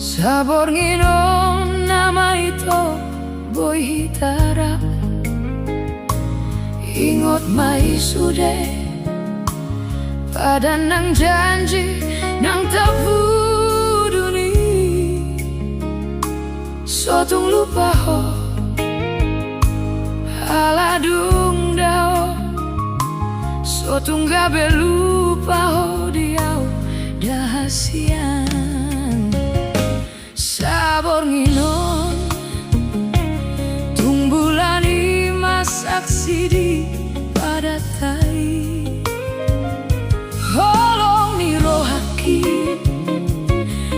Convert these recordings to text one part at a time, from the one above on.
Sabor nginom nama itu boy hitara. Ingot mai sude pada nang janji nang tabu duni. Sotung lupa ho aladung dao. Sotung gabe lupa ho diau dahasian. Sabor nginom tumbulani masak sidi pada tai. Holong ni rohaki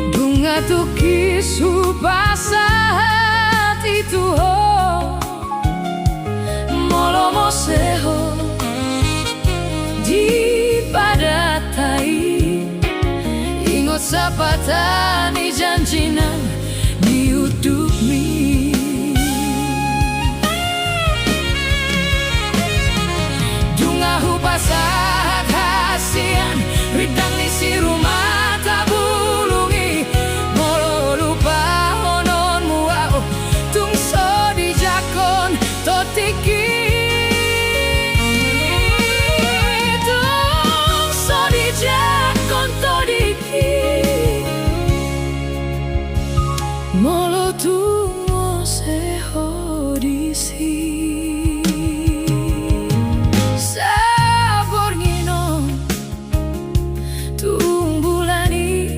dunga tuki supasa hati tuho molomo seho di pada tai. Ingot sapata ni janjinan di hidup mi. Dunga hupasat hasian ridang isi rumah tabulungi. Molo lupa honon muau tungso di jakon totiki. Tungso di jakon totiki. Molo tungo seho disi. Sabor nginom tumbulani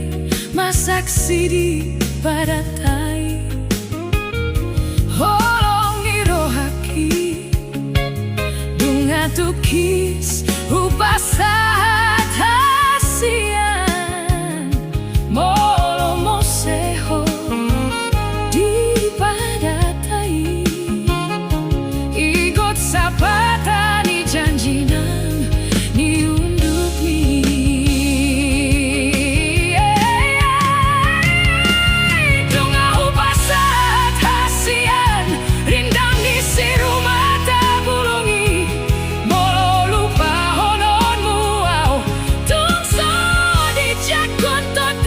masak sidi pada tai. Holong ni rohaki dunga tukis upasa